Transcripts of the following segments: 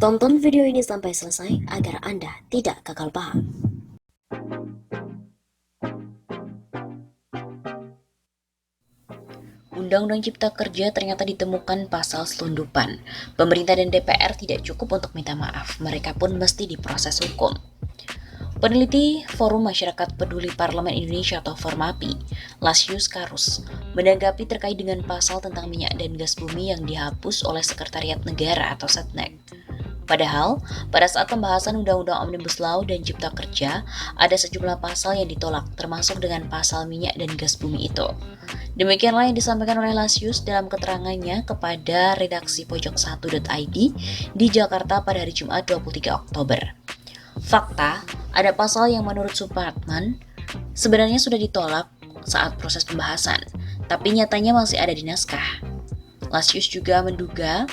Tonton video ini sampai selesai agar Anda tidak gagal paham. Undang-Undang Cipta Kerja ternyata ditemukan pasal selundupan. Pemerintah dan DPR tidak cukup untuk minta maaf, mereka pun mesti diproses hukum. Peneliti Forum Masyarakat Peduli Parlemen Indonesia atau Formapi, Lasius Karus, menanggapi terkait dengan pasal tentang minyak dan gas bumi yang dihapus oleh Sekretariat Negara atau Setnek. Padahal, pada saat pembahasan Undang-Undang Omnibus Law dan Cipta Kerja, ada sejumlah pasal yang ditolak, termasuk dengan pasal minyak dan gas bumi itu. Demikianlah yang disampaikan oleh Lasius dalam keterangannya kepada redaksi pojok1.id di Jakarta pada hari Jumat 23 Oktober. Fakta, ada pasal yang menurut Supratman sebenarnya sudah ditolak saat proses pembahasan, tapi nyatanya masih ada di naskah. Lasius juga menduga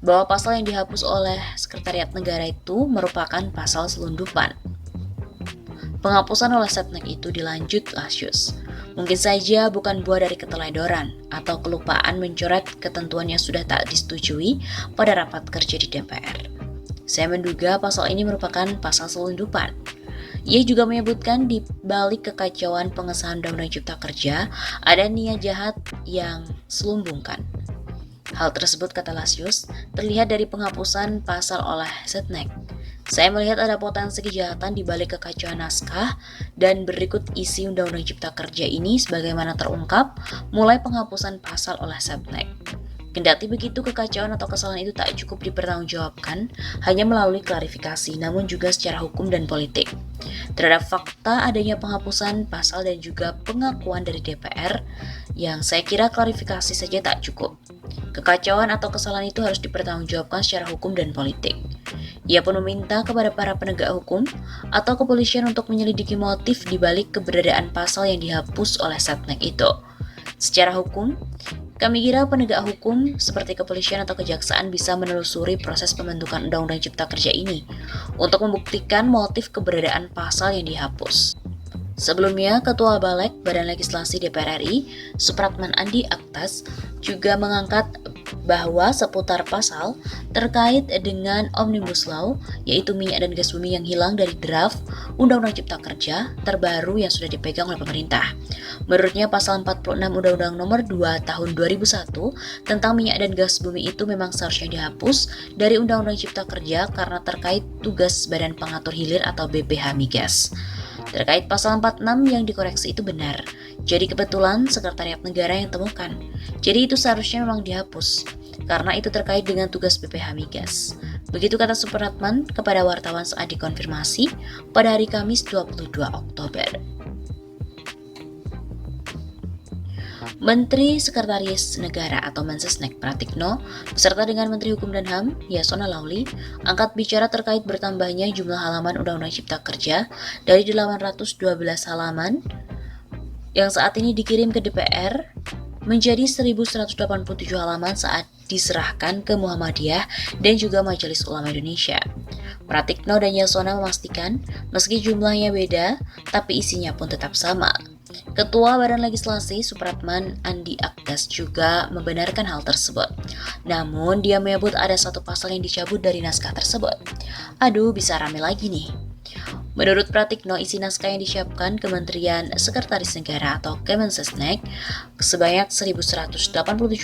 bahwa pasal yang dihapus oleh Sekretariat Negara itu merupakan pasal selundupan. Penghapusan oleh Setnek itu dilanjut Lasius. Mungkin saja bukan buah dari keteledoran atau kelupaan mencoret ketentuan yang sudah tak disetujui pada rapat kerja di DPR. Saya menduga pasal ini merupakan pasal selundupan. Ia juga menyebutkan di balik kekacauan pengesahan Undang-Undang Cipta Kerja, ada niat jahat yang selumbungkan. Hal tersebut, kata Lasius, terlihat dari penghapusan pasal oleh Setnek. Saya melihat ada potensi kejahatan di balik kekacauan naskah dan berikut isi Undang-Undang Cipta Kerja ini sebagaimana terungkap mulai penghapusan pasal oleh Setnek. Kendati begitu, kekacauan atau kesalahan itu tak cukup dipertanggungjawabkan hanya melalui klarifikasi, namun juga secara hukum dan politik. Terhadap fakta adanya penghapusan pasal dan juga pengakuan dari DPR, yang saya kira klarifikasi saja tak cukup. Kekacauan atau kesalahan itu harus dipertanggungjawabkan secara hukum dan politik. Ia pun meminta kepada para penegak hukum atau kepolisian untuk menyelidiki motif di balik keberadaan pasal yang dihapus oleh Setnek itu. Secara hukum, kami kira penegak hukum seperti kepolisian atau kejaksaan bisa menelusuri proses pembentukan Undang-Undang Cipta Kerja ini untuk membuktikan motif keberadaan pasal yang dihapus. Sebelumnya, Ketua Balek Badan Legislasi DPR RI, Supratman Andi Aktas, juga mengangkat bahwa seputar pasal terkait dengan Omnibus Law, yaitu minyak dan gas bumi yang hilang dari draft Undang-Undang Cipta Kerja terbaru yang sudah dipegang oleh pemerintah. Menurutnya, pasal 46 Undang-Undang Nomor 2 Tahun 2001 tentang minyak dan gas bumi itu memang seharusnya dihapus dari Undang-Undang Cipta Kerja karena terkait tugas Badan Pengatur Hilir atau BPH Migas. Terkait pasal 46 yang dikoreksi itu benar. Jadi kebetulan Sekretariat Negara yang temukan. Jadi itu seharusnya memang dihapus, karena itu terkait dengan tugas BPH Migas. Begitu kata Supratman kepada wartawan saat dikonfirmasi pada hari Kamis 22 Oktober. Menteri Sekretaris Negara atau Mensesnek Pratikno beserta dengan Menteri Hukum dan HAM Yasona Lauli angkat bicara terkait bertambahnya jumlah halaman Undang-Undang Cipta Kerja dari 812 halaman yang saat ini dikirim ke DPR menjadi 1187 halaman saat diserahkan ke Muhammadiyah dan juga Majelis Ulama Indonesia. Pratikno dan Yasona memastikan meski jumlahnya beda, tapi isinya pun tetap sama. Ketua Badan Legislasi Supratman Andi Aktas juga membenarkan hal tersebut. Namun dia menyebut ada satu pasal yang dicabut dari naskah tersebut. Aduh, bisa rame lagi nih. Menurut Pratikno, isi naskah yang disiapkan Kementerian Sekretaris Negara atau Kemensesnek sebanyak 1187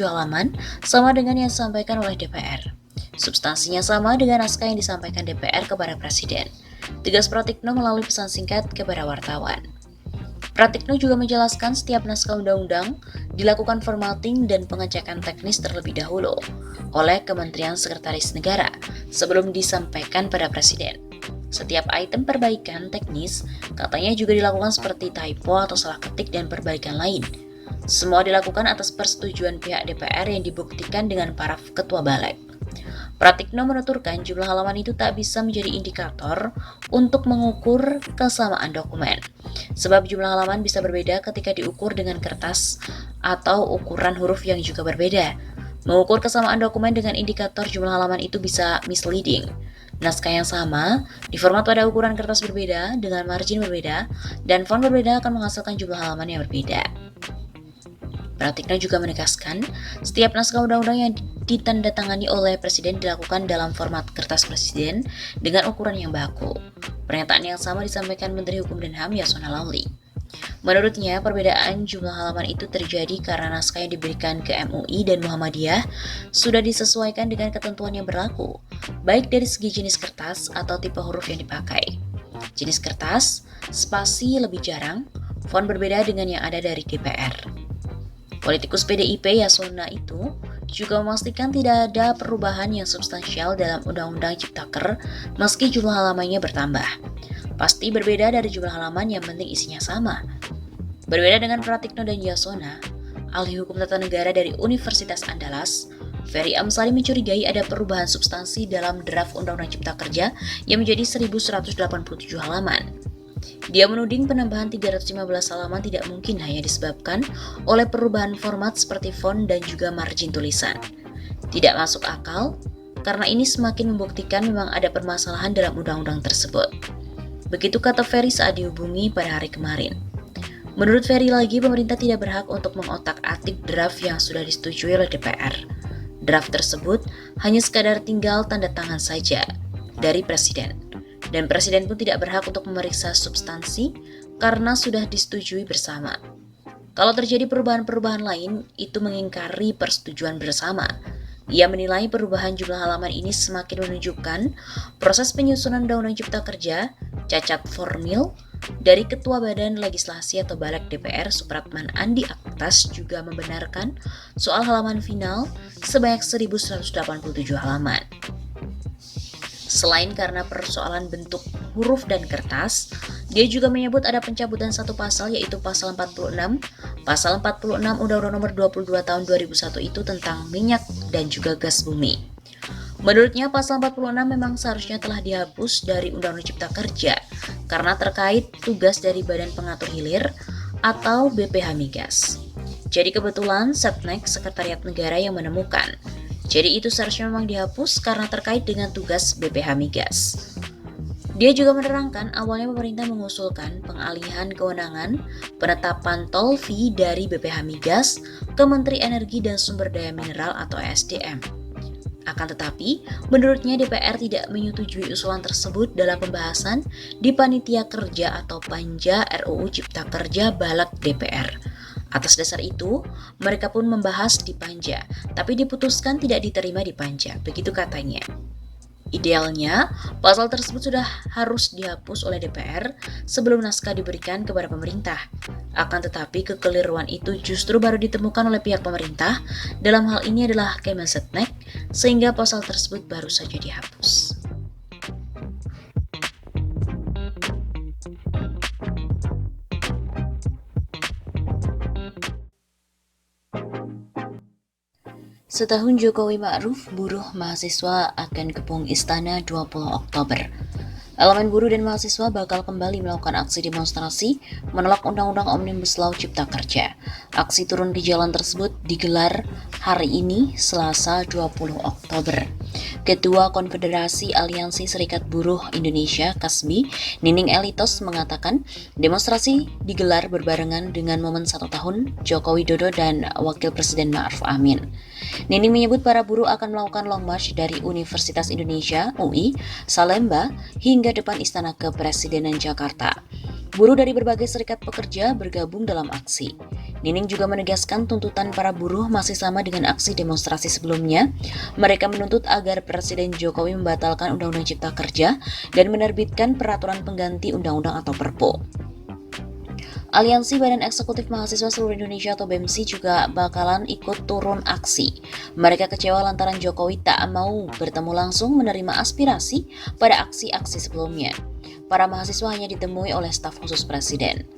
halaman sama dengan yang disampaikan oleh DPR. Substansinya sama dengan naskah yang disampaikan DPR kepada Presiden. Tegas Pratikno melalui pesan singkat kepada wartawan. Pratikno juga menjelaskan setiap naskah undang-undang dilakukan formatting dan pengecekan teknis terlebih dahulu oleh Kementerian Sekretaris Negara sebelum disampaikan pada Presiden. Setiap item perbaikan teknis katanya juga dilakukan seperti typo atau salah ketik dan perbaikan lain. Semua dilakukan atas persetujuan pihak DPR yang dibuktikan dengan para ketua balek. Pratikno menuturkan jumlah halaman itu tak bisa menjadi indikator untuk mengukur kesamaan dokumen. Sebab jumlah halaman bisa berbeda ketika diukur dengan kertas atau ukuran huruf yang juga berbeda. Mengukur kesamaan dokumen dengan indikator jumlah halaman itu bisa misleading. Naskah yang sama, diformat pada ukuran kertas berbeda, dengan margin berbeda, dan font berbeda akan menghasilkan jumlah halaman yang berbeda. Pratikno juga menegaskan, setiap naskah undang-undang yang ditandatangani oleh Presiden dilakukan dalam format kertas Presiden dengan ukuran yang baku. Pernyataan yang sama disampaikan Menteri Hukum dan HAM Yasona Lawli. Menurutnya, perbedaan jumlah halaman itu terjadi karena naskah yang diberikan ke MUI dan Muhammadiyah sudah disesuaikan dengan ketentuan yang berlaku, baik dari segi jenis kertas atau tipe huruf yang dipakai. Jenis kertas, spasi lebih jarang, font berbeda dengan yang ada dari DPR. Politikus PDIP Yasona itu juga memastikan tidak ada perubahan yang substansial dalam Undang-Undang Ciptaker meski jumlah halamannya bertambah. Pasti berbeda dari jumlah halaman, yang penting isinya sama. Berbeda dengan Pratikno dan Yasona, ahli hukum tata negara dari Universitas Andalas, Ferry Amsari mencurigai ada perubahan substansi dalam draft Undang-Undang Cipta Kerja yang menjadi 1187 halaman. Dia menuding penambahan 315 halaman tidak mungkin hanya disebabkan oleh perubahan format seperti font dan juga margin tulisan. Tidak masuk akal, karena ini semakin membuktikan memang ada permasalahan dalam undang-undang tersebut. Begitu kata Ferry saat dihubungi pada hari kemarin. Menurut Ferry lagi, pemerintah tidak berhak untuk mengotak-atik draft yang sudah disetujui oleh DPR. Draft tersebut hanya sekadar tinggal tanda tangan saja dari Presiden. Dan Presiden pun tidak berhak untuk memeriksa substansi karena sudah disetujui bersama. Kalau terjadi perubahan-perubahan lain, itu mengingkari persetujuan bersama. Ia menilai perubahan jumlah halaman ini semakin menunjukkan proses penyusunan Undang-Undang Cipta Kerja cacat formil dari Ketua Badan Legislasi atau Balek DPR Supratman Andi Aktas juga membenarkan soal halaman final sebanyak 1187 halaman. Selain karena persoalan bentuk huruf dan kertas, dia juga menyebut ada pencabutan satu pasal, yaitu pasal 46. Pasal 46 Undang-Undang Nomor 22 Tahun 2001 itu tentang minyak dan juga gas bumi. Menurutnya pasal 46 memang seharusnya telah dihapus dari Undang-Undang Cipta Kerja karena terkait tugas dari Badan Pengatur Hilir atau BPH Migas. Jadi kebetulan Setnek Sekretariat Negara yang menemukan. Jadi itu seharusnya memang dihapus karena terkait dengan tugas BPH Migas. Dia juga menerangkan awalnya pemerintah mengusulkan pengalihan kewenangan penetapan tol fee dari BPH Migas ke Menteri Energi dan Sumber Daya Mineral atau ESDM. Akan tetapi, menurutnya DPR tidak menyetujui usulan tersebut dalam pembahasan di Panitia Kerja atau Panja RUU Cipta Kerja Balek DPR. Atas dasar itu, mereka pun membahas di Panja, tapi diputuskan tidak diterima di Panja, begitu katanya. Idealnya, pasal tersebut sudah harus dihapus oleh DPR sebelum naskah diberikan kepada pemerintah. Akan tetapi, kekeliruan itu justru baru ditemukan oleh pihak pemerintah, dalam hal ini adalah Kemensetnek, sehingga pasal tersebut baru saja dihapus. Setahun Jokowi Ma'ruf, buruh mahasiswa akan kepung Istana 20 Oktober. Elemen buruh dan mahasiswa bakal kembali melakukan aksi demonstrasi menolak Undang-Undang Omnibus Law Cipta Kerja. Aksi turun ke jalan tersebut digelar hari ini, Selasa 20 Oktober. Ketua Konfederasi Aliansi Serikat Buruh Indonesia (KASBI), Nining Elitos mengatakan demonstrasi digelar berbarengan dengan momen 1 tahun Joko Widodo dan Wakil Presiden Ma'ruf Amin. Nining menyebut para buruh akan melakukan long march dari Universitas Indonesia (UI), Salemba, hingga depan Istana Kepresidenan Jakarta. Buruh dari berbagai serikat pekerja bergabung dalam aksi. Nining juga menegaskan tuntutan para buruh masih sama dengan aksi demonstrasi sebelumnya. Mereka menuntut agar Presiden Jokowi membatalkan Undang-Undang Cipta Kerja dan menerbitkan peraturan pengganti undang-undang atau Perpu. Aliansi Badan Eksekutif Mahasiswa Seluruh Indonesia atau BEMSI juga bakalan ikut turun aksi. Mereka kecewa lantaran Jokowi tak mau bertemu langsung menerima aspirasi pada aksi-aksi sebelumnya. Para mahasiswa hanya ditemui oleh staf khusus Presiden.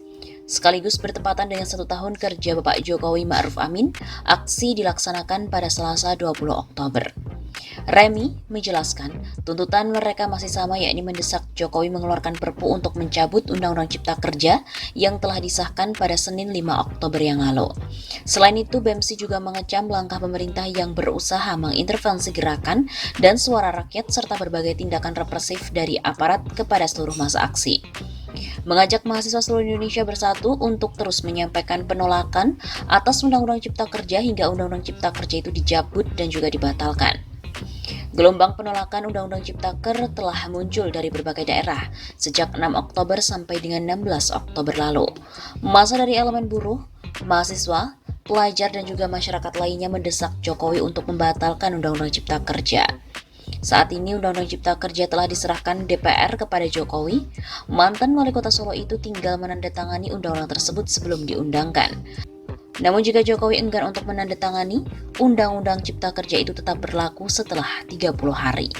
Sekaligus bertepatan dengan 1 tahun kerja Bapak Jokowi Ma'ruf Amin, aksi dilaksanakan pada Selasa 20 Oktober. Remi menjelaskan tuntutan mereka masih sama, yakni mendesak Jokowi mengeluarkan Perpu untuk mencabut Undang-Undang Cipta Kerja yang telah disahkan pada Senin 5 Oktober yang lalu. Selain itu, BEMSI juga mengecam langkah pemerintah yang berusaha mengintervensi gerakan dan suara rakyat serta berbagai tindakan represif dari aparat kepada seluruh massa aksi. mengajak mahasiswa seluruh Indonesia bersatu untuk terus menyampaikan penolakan atas Undang-Undang Cipta Kerja hingga Undang-Undang Cipta Kerja itu dicabut dan juga dibatalkan. Gelombang penolakan Undang-Undang Ciptaker telah muncul dari berbagai daerah sejak 6 Oktober sampai dengan 16 Oktober lalu. Masa dari elemen buruh, mahasiswa, pelajar dan juga masyarakat lainnya mendesak Jokowi untuk membatalkan Undang-Undang Cipta Kerja. Saat ini Undang-Undang Cipta Kerja telah diserahkan DPR kepada Jokowi. Mantan wali kota Solo itu tinggal menandatangani undang-undang tersebut sebelum diundangkan. Namun jika Jokowi enggan untuk menandatangani, Undang-Undang Cipta Kerja itu tetap berlaku setelah 30 hari.